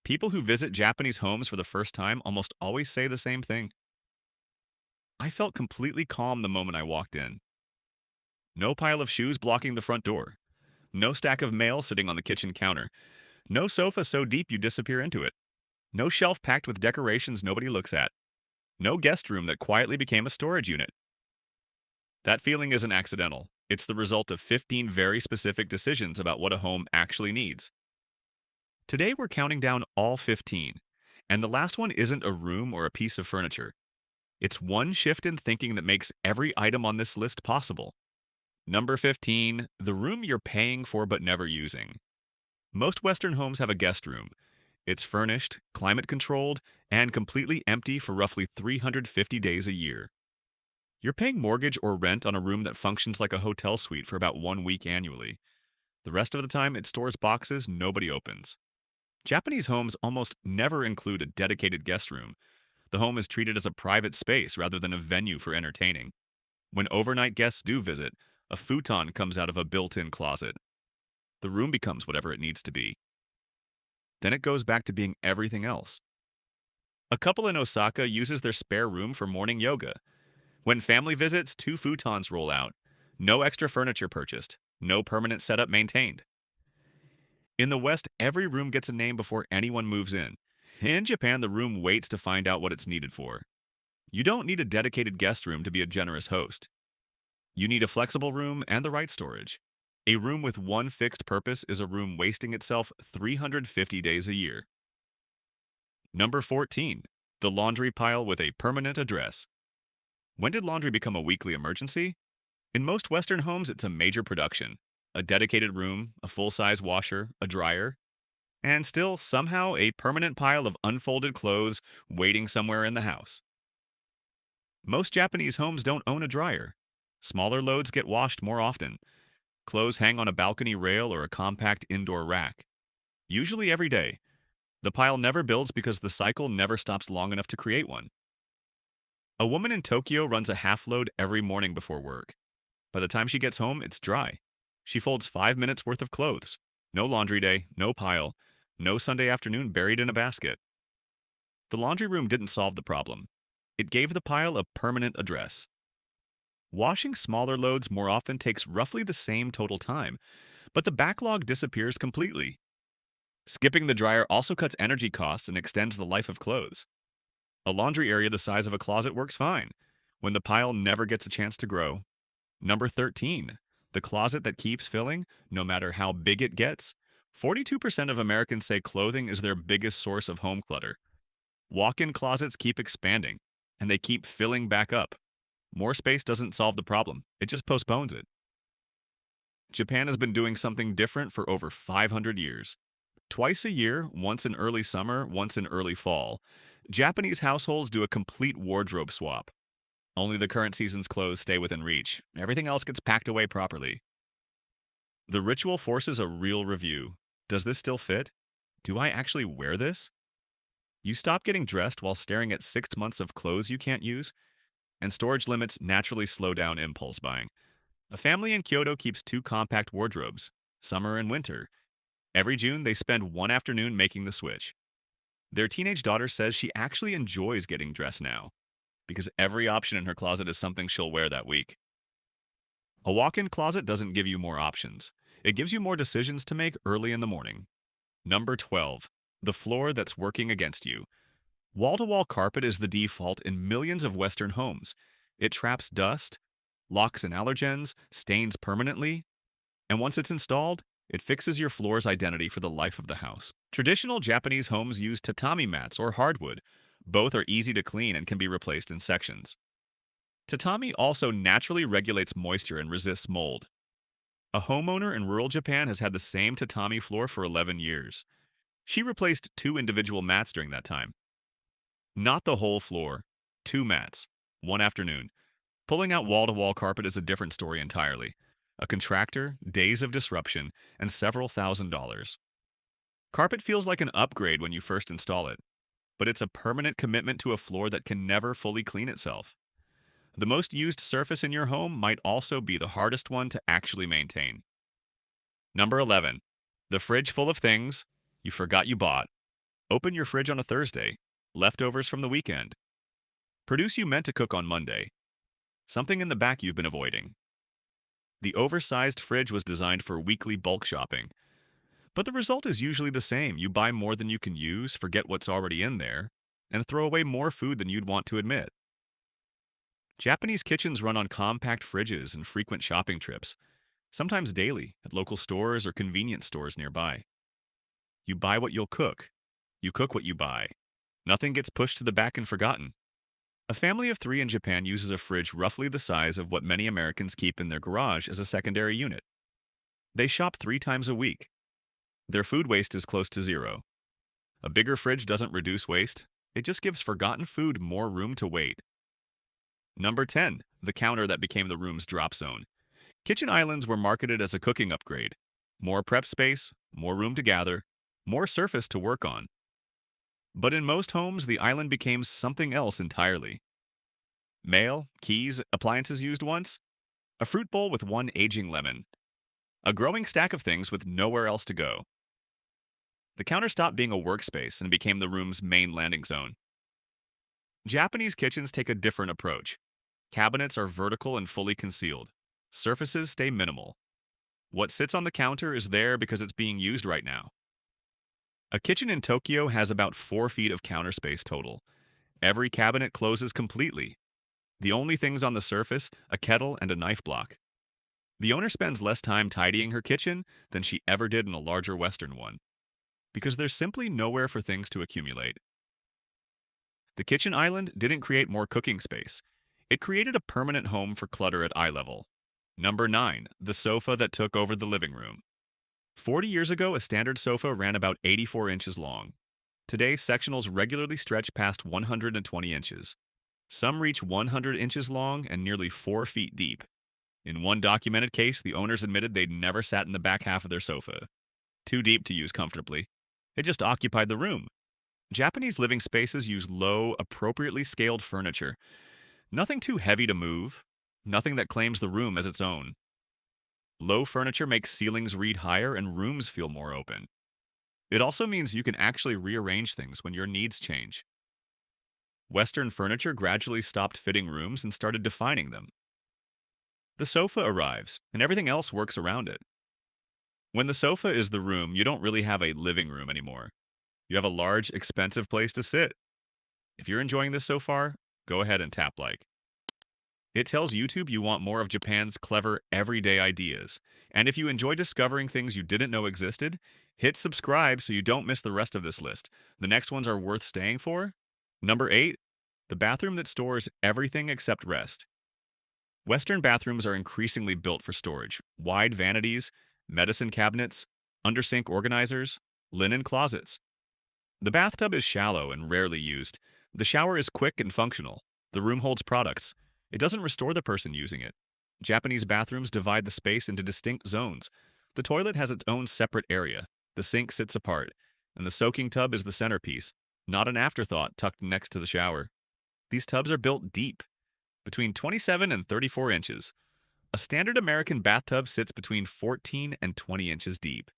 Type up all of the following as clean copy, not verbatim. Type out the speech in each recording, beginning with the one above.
People who visit Japanese homes for the first time almost always say the same thing. I felt completely calm the moment I walked in. No pile of shoes blocking the front door. No stack of mail sitting on the kitchen counter. No sofa so deep you disappear into it. No shelf packed with decorations nobody looks at. No guest room that quietly became a storage unit. That feeling isn't accidental. It's the result of 15 very specific decisions about what a home actually needs. Today we're counting down all 15, and the last one isn't a room or a piece of furniture. It's one shift in thinking that makes every item on this list possible. Number 15, the room you're paying for but never using. Most Western homes have a guest room. It's furnished, climate controlled, and completely empty for roughly 350 days a year. You're paying mortgage or rent on a room that functions like a hotel suite for about 1 week annually. The rest of the time, it stores boxes nobody opens. Japanese homes almost never include a dedicated guest room. The home is treated as a private space rather than a venue for entertaining. When overnight guests do visit, a futon comes out of a built in closet. The room becomes whatever it needs to be. Then it goes back to being everything else. A couple in Osaka uses their spare room for morning yoga. When family visits, two futons roll out. No extra furniture purchased. No permanent setup maintained. In the West, every room gets a name before anyone moves in. In Japan, the room waits to find out what it's needed for. You don't need a dedicated guest room to be a generous host. You need a flexible room and the right storage. A room with one fixed purpose is a room wasting itself 350 days a year. Number 14. The laundry pile with a permanent address. When did laundry become a weekly emergency? In most Western homes, it's a major production. A dedicated room, a full-size washer, a dryer, and still, somehow, a permanent pile of unfolded clothes waiting somewhere in the house. Most Japanese homes don't own a dryer. Smaller loads get washed more often. Clothes hang on a balcony rail or a compact indoor rack. Usually every day. The pile never builds because the cycle never stops long enough to create one. A woman in Tokyo runs a half load every morning before work. By the time she gets home, it's dry. She folds 5 minutes worth of clothes. No laundry day, no pile, no Sunday afternoon buried in a basket. The laundry room didn't solve the problem. It gave the pile a permanent address. Washing smaller loads more often takes roughly the same total time, but the backlog disappears completely. Skipping the dryer also cuts energy costs and extends the life of clothes. A laundry area the size of a closet works fine, when the pile never gets a chance to grow. Number 13. The closet that keeps filling, no matter how big it gets. 42% of Americans say clothing is their biggest source of home clutter. Walk-in closets keep expanding, and they keep filling back up. More space doesn't solve the problem, it just postpones it. Japan has been doing something different for over 500 years. Twice a year, once in early summer, once in early fall, Japanese households do a complete wardrobe swap. Only the current season's clothes stay within reach. Everything else gets packed away properly. The ritual forces a real review. Does this still fit? Do I actually wear this? You stop getting dressed while staring at 6 months of clothes you can't use, and storage limits naturally slow down impulse buying. A family in Kyoto keeps two compact wardrobes, summer and winter. Every June, they spend one afternoon making the switch. Their teenage daughter says she actually enjoys getting dressed now, because every option in her closet is something she'll wear that week. A walk-in closet doesn't give you more options. It gives you more decisions to make early in the morning. Number 12. The floor that's working against you. Wall-to-wall carpet is the default in millions of Western homes. It traps dust, locks in allergens, stains permanently, and once it's installed, it fixes your floor's identity for the life of the house. Traditional Japanese homes use tatami mats or hardwood. Both are easy to clean and can be replaced in sections. Tatami also naturally regulates moisture and resists mold. A homeowner in rural Japan has had the same tatami floor for 11 years. She replaced two individual mats during that time. Not the whole floor, two mats, one afternoon. Pulling out wall-to-wall carpet is a different story entirely. A contractor, days of disruption, and several $1,000s. Carpet feels like an upgrade when you first install it, but it's a permanent commitment to a floor that can never fully clean itself. The most used surface in your home might also be the hardest one to actually maintain. Number 11. The fridge full of things you forgot you bought. Open your fridge on a Thursday. Leftovers from the weekend. Produce you meant to cook on Monday. Something in the back you've been avoiding. The oversized fridge was designed for weekly bulk shopping. But the result is usually the same. You buy more than you can use, forget what's already in there, and throw away more food than you'd want to admit. Japanese kitchens run on compact fridges and frequent shopping trips, sometimes daily at local stores or convenience stores nearby. You buy what you'll cook. You cook what you buy. Nothing gets pushed to the back and forgotten. A family of 3 in Japan uses a fridge roughly the size of what many Americans keep in their garage as a secondary unit. They shop 3 times a week. Their food waste is close to zero. A bigger fridge doesn't reduce waste, it just gives forgotten food more room to wait. Number 10, the counter that became the room's drop zone. Kitchen islands were marketed as a cooking upgrade. More prep space, more room to gather, more surface to work on. But in most homes, the island became something else entirely. Mail, keys, appliances used once, a fruit bowl with one aging lemon, a growing stack of things with nowhere else to go. The counter stopped being a workspace and became the room's main landing zone. Japanese kitchens take a different approach. Cabinets are vertical and fully concealed. Surfaces stay minimal. What sits on the counter is there because it's being used right now. A kitchen in Tokyo has about 4 feet of counter space total. Every cabinet closes completely. The only things on the surface, a kettle and a knife block. The owner spends less time tidying her kitchen than she ever did in a larger Western one, because there's simply nowhere for things to accumulate. The kitchen island didn't create more cooking space. It created a permanent home for clutter at eye level. Number 9, the sofa that took over the living room. 40 years ago, a standard sofa ran about 84 inches long. Today, sectionals regularly stretch past 120 inches. Some reach 100 inches long and nearly 4 feet deep. In one documented case, the owners admitted they'd never sat in the back half of their sofa. Too deep to use comfortably. It just occupied the room. Japanese living spaces use low, appropriately scaled furniture. Nothing too heavy to move. Nothing that claims the room as its own. Low furniture makes ceilings read higher and rooms feel more open. It also means you can actually rearrange things when your needs change. Western furniture gradually stopped fitting rooms and started defining them. The sofa arrives, and everything else works around it. When the sofa is the room, you don't really have a living room anymore. You have a large, expensive place to sit. If you're enjoying this so far, go ahead and tap like. It tells YouTube you want more of Japan's clever, everyday ideas. And if you enjoy discovering things you didn't know existed, hit subscribe so you don't miss the rest of this list. The next ones are worth staying for. Number 8, the bathroom that stores everything except rest. Western bathrooms are increasingly built for storage. Wide vanities, medicine cabinets, undersink organizers, linen closets. The bathtub is shallow and rarely used. The shower is quick and functional. The room holds products. It doesn't restore the person using it. Japanese bathrooms divide the space into distinct zones. The toilet has its own separate area. The sink sits apart, and the soaking tub is the centerpiece, not an afterthought tucked next to the shower. These tubs are built deep, between 27 and 34 inches. A standard American bathtub sits between 14 and 20 inches deep.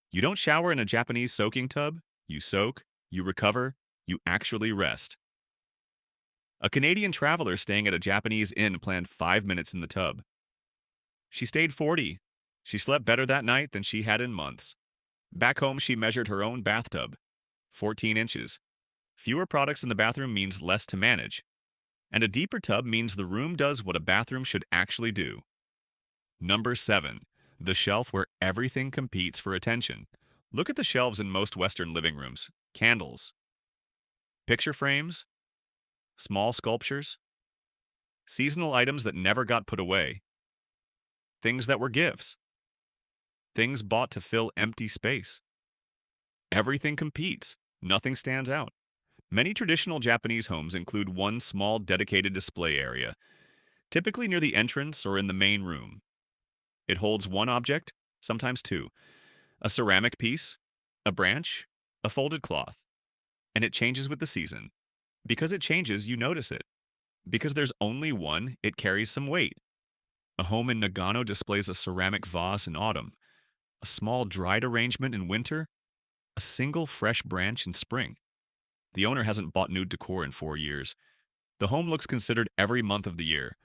You don't shower in a Japanese soaking tub. You soak, you recover, you actually rest. A Canadian traveler staying at a Japanese inn planned 5 minutes in the tub. She stayed 40. She slept better that night than she had in months. Back home, she measured her own bathtub. 14 inches. Fewer products in the bathroom means less to manage. And a deeper tub means the room does what a bathroom should actually do. Number 7. The shelf where everything competes for attention. Look at the shelves in most Western living rooms. Candles. Picture frames. Small sculptures. Seasonal items that never got put away. Things that were gifts. Things bought to fill empty space. Everything competes. Nothing stands out. Many traditional Japanese homes include one small dedicated display area, typically near the entrance or in the main room. It holds one object, sometimes two, a ceramic piece, a branch, a folded cloth, and it changes with the season. Because it changes, you notice it. Because there's only one, it carries some weight. A home in Nagano displays a ceramic vase in autumn, a small dried arrangement in winter, A single fresh branch in spring. The owner hasn't bought new decor in 4 years. The home looks considered every month of the year.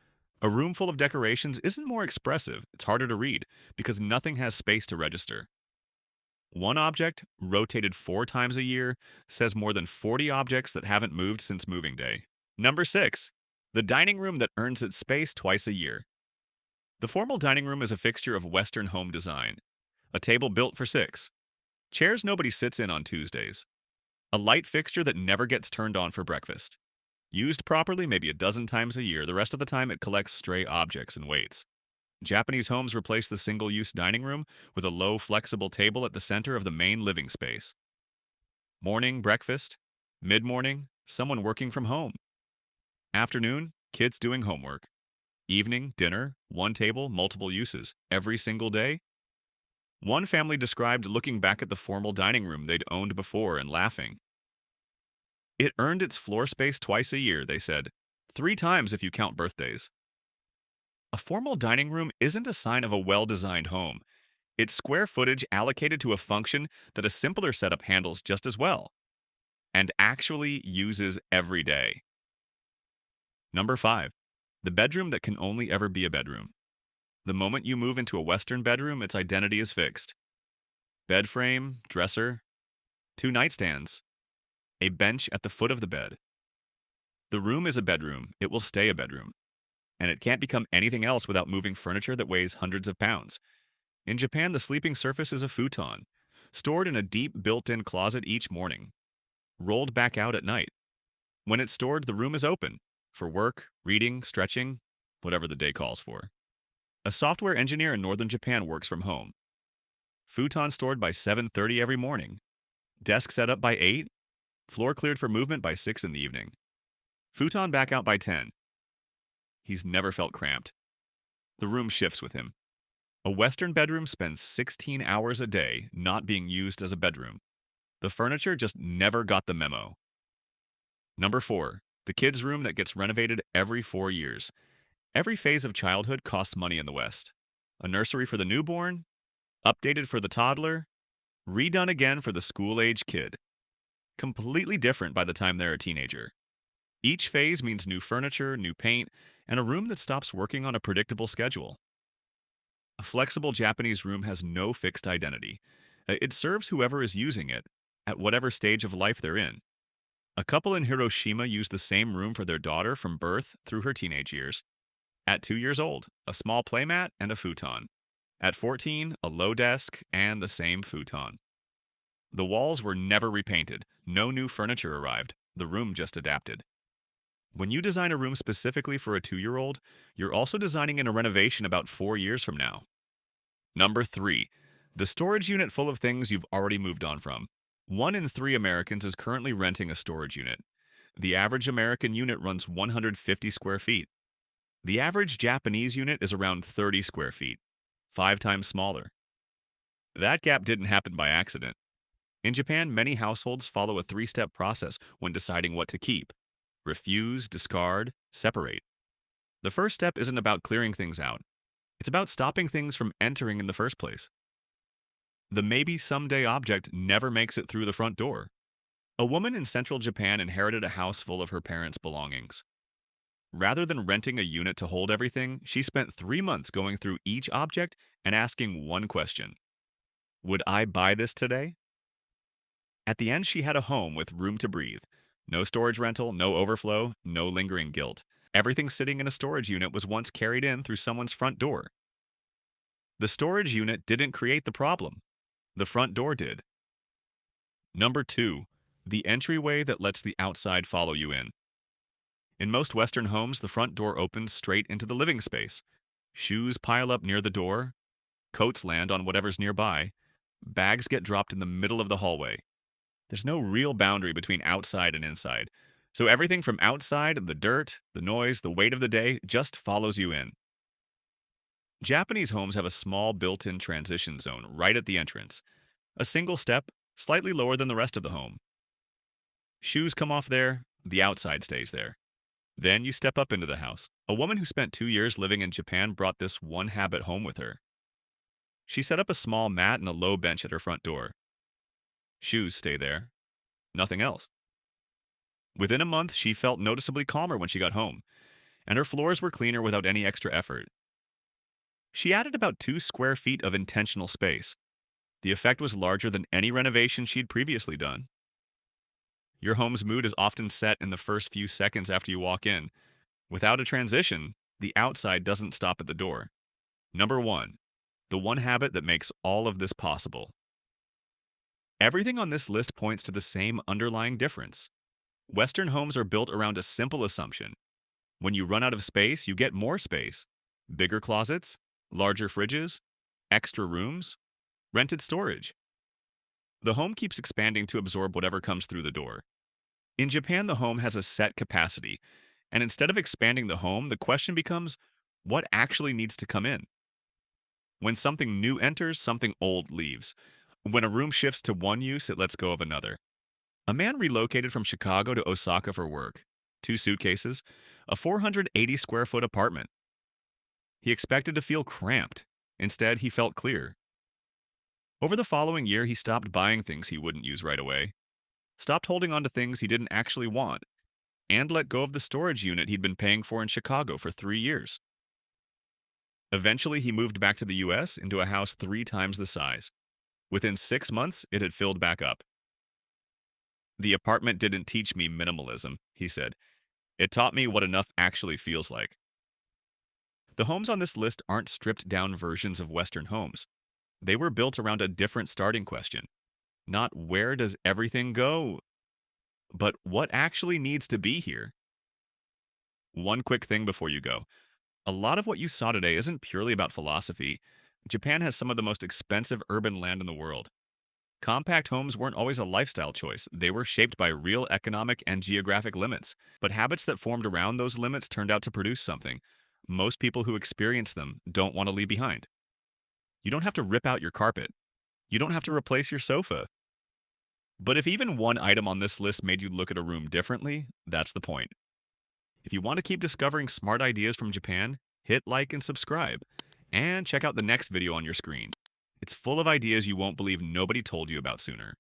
A room full of decorations isn't more expressive, it's harder to read because nothing has space to register. One object, rotated 4 times a year, says more than 40 objects that haven't moved since moving day. Number 6. The dining room that earns its space twice a year. The formal dining room is a fixture of Western home design. A table built for 6. Chairs nobody sits in on Tuesdays. A light fixture that never gets turned on for breakfast. Used properly maybe a dozen times a year, the rest of the time it collects stray objects and waits. Japanese homes replace the single-use dining room with a low, flexible table at the center of the main living space. Morning, breakfast. Mid-morning, someone working from home. Afternoon, kids doing homework. Evening, dinner, one table, multiple uses. Every single day. One family described looking back at the formal dining room they'd owned before and laughing. It earned its floor space twice a year, they said. 3 times if you count birthdays. A formal dining room isn't a sign of a well-designed home. It's square footage allocated to a function that a simpler setup handles just as well and actually uses every day. Number 5. The bedroom that can only ever be a bedroom. The moment you move into a Western bedroom, its identity is fixed. Bed frame, dresser, 2 nightstands, a bench at the foot of the bed. The room is a bedroom. It will stay a bedroom. And it can't become anything else without moving furniture that weighs hundreds of pounds. In Japan, the sleeping surface is a futon, stored in a deep built-in closet each morning, rolled back out at night. When it's stored, the room is open for work, reading, stretching, whatever the day calls for. A software engineer in northern Japan works from home. Futon stored by 7:30 every morning. Desk set up by 8. Floor cleared for movement by 6 in the evening. Futon back out by 10. He's never felt cramped. The room shifts with him. A Western bedroom spends 16 hours a day not being used as a bedroom. The furniture just never got the memo. Number 4. The kids' room that gets renovated every 4 years. Every phase of childhood costs money in the West. A nursery for the newborn, updated for the toddler, redone again for the school-age kid. Completely different by the time they're a teenager. Each phase means new furniture, new paint, and a room that stops working on a predictable schedule. A flexible Japanese room has no fixed identity. It serves whoever is using it, at whatever stage of life they're in. A couple in Hiroshima used the same room for their daughter from birth through her teenage years. At 2 years old, a small playmat and a futon. At 14, a low desk and the same futon. The walls were never repainted. No new furniture arrived. The room just adapted. When you design a room specifically for a 2-year-old, you're also designing in a renovation about 4 years from now. Number 3. The storage unit full of things you've already moved on from. 1 in 3 Americans is currently renting a storage unit. The average American unit runs 150 square feet. The average Japanese unit is around 30 square feet, 5 times smaller. That gap didn't happen by accident. In Japan, many households follow a 3-step process when deciding what to keep. Refuse, discard, separate. The first step isn't about clearing things out. It's about stopping things from entering in the first place. The maybe someday object never makes it through the front door. A woman in central Japan inherited a house full of her parents' belongings. Rather than renting a unit to hold everything, she spent 3 months going through each object and asking one question. Would I buy this today? At the end, she had a home with room to breathe. No storage rental, no overflow, no lingering guilt. Everything sitting in a storage unit was once carried in through someone's front door. The storage unit didn't create the problem. The front door did. Number 2. The entryway that lets the outside follow you in. In most Western homes, the front door opens straight into the living space. Shoes pile up near the door. Coats land on whatever's nearby. Bags get dropped in the middle of the hallway. There's no real boundary between outside and inside. So everything from outside, the dirt, the noise, the weight of the day, just follows you in. Japanese homes have a small built-in transition zone right at the entrance. A single step, slightly lower than the rest of the home. Shoes come off there, the outside stays there. Then you step up into the house. A woman who spent 2 years living in Japan brought this one habit home with her. She set up a small mat and a low bench at her front door. Shoes stay there. Nothing else. Within a month, she felt noticeably calmer when she got home, and her floors were cleaner without any extra effort. She added about 2 square feet of intentional space. The effect was larger than any renovation she'd previously done. Your home's mood is often set in the first few seconds after you walk in. Without a transition, the outside doesn't stop at the door. Number one, the one habit that makes all of this possible. Everything on this list points to the same underlying difference. Western homes are built around a simple assumption. When you run out of space, you get more space. Bigger closets, larger fridges, extra rooms, rented storage. The home keeps expanding to absorb whatever comes through the door. In Japan, the home has a set capacity, and instead of expanding the home, the question becomes what actually needs to come in? When something new enters, something old leaves. When a room shifts to one use, it lets go of another. A man relocated from Chicago to Osaka for work. 2 suitcases, a 480 square foot apartment. He expected to feel cramped. Instead, he felt clear. Over the following year, he stopped buying things he wouldn't use right away, stopped holding on to things he didn't actually want, and let go of the storage unit he'd been paying for in Chicago for 3 years. Eventually, he moved back to the US into a house 3 times the size. Within 6 months, it had filled back up. The apartment didn't teach me minimalism, he said. It taught me what enough actually feels like. The homes on this list aren't stripped down versions of Western homes. They were built around a different starting question. Not where does everything go, but what actually needs to be here. One quick thing before you go. A lot of what you saw today isn't purely about philosophy. Japan has some of the most expensive urban land in the world. Compact homes weren't always a lifestyle choice. They were shaped by real economic and geographic limits. But habits that formed around those limits turned out to produce something most people who experience them don't want to leave behind. You don't have to rip out your carpet. You don't have to replace your sofa. But if even one item on this list made you look at a room differently, that's the point. If you want to keep discovering smart ideas from Japan, hit like and subscribe. And check out the next video on your screen. It's full of ideas you won't believe nobody told you about sooner.